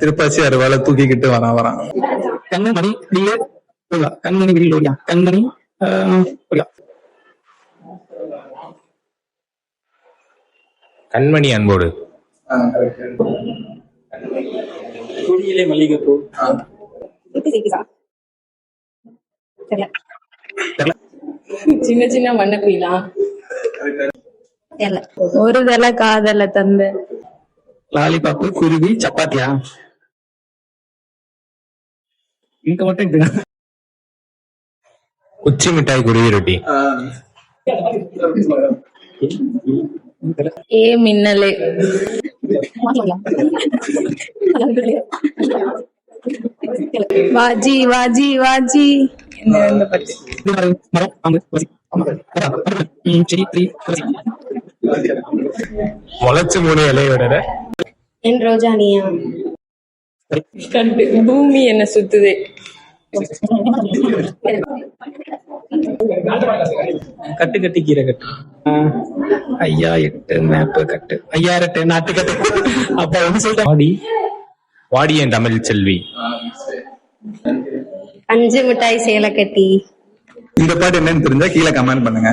திருப்பாச்சி அருவாலை தூக்கிக்கிட்டு வரான். கண்மணி வில்லு ஓடியா, கண்மணி வில்லு ஓடியா, கண்மணி ஓடியா. கண்மணி அன்போடு. கொடியிலே மல்லிகைப்பூ. சின்ன சின்ன வண்ணக்குயிலா. ஒரு தலை காதல தந்த. லாலிபாப்பு, குருவி, சப்பாத்தியா. இங்க மட்டும் இது. குச்சி மிட்டாய், குருவி ரொட்டி. ஏ மின்னலே. வாஜி வாஜி வாஜி. என்ன பத்தி மரம், அங்கு முளைச்சு 3 இலையோட. என் ரோஜா நீயா. கண்டு பூமி என்ன சுத்துது. கட்டு கட்டி கீரை கட்டு. 5008 மேப்பு கட்டு. 5008 நாட்டு கட்டு. அப்ப ஒண்ணு சொல்லிட்டேன். வாடி வாடி என் தமிழ் செல்வி. 5 மிட்டாய் சேலை கட்டி. இந்த பாட்டு என்னன்னு தெரிஞ்சா கீழே கமெண்ட் பண்ணுங்க.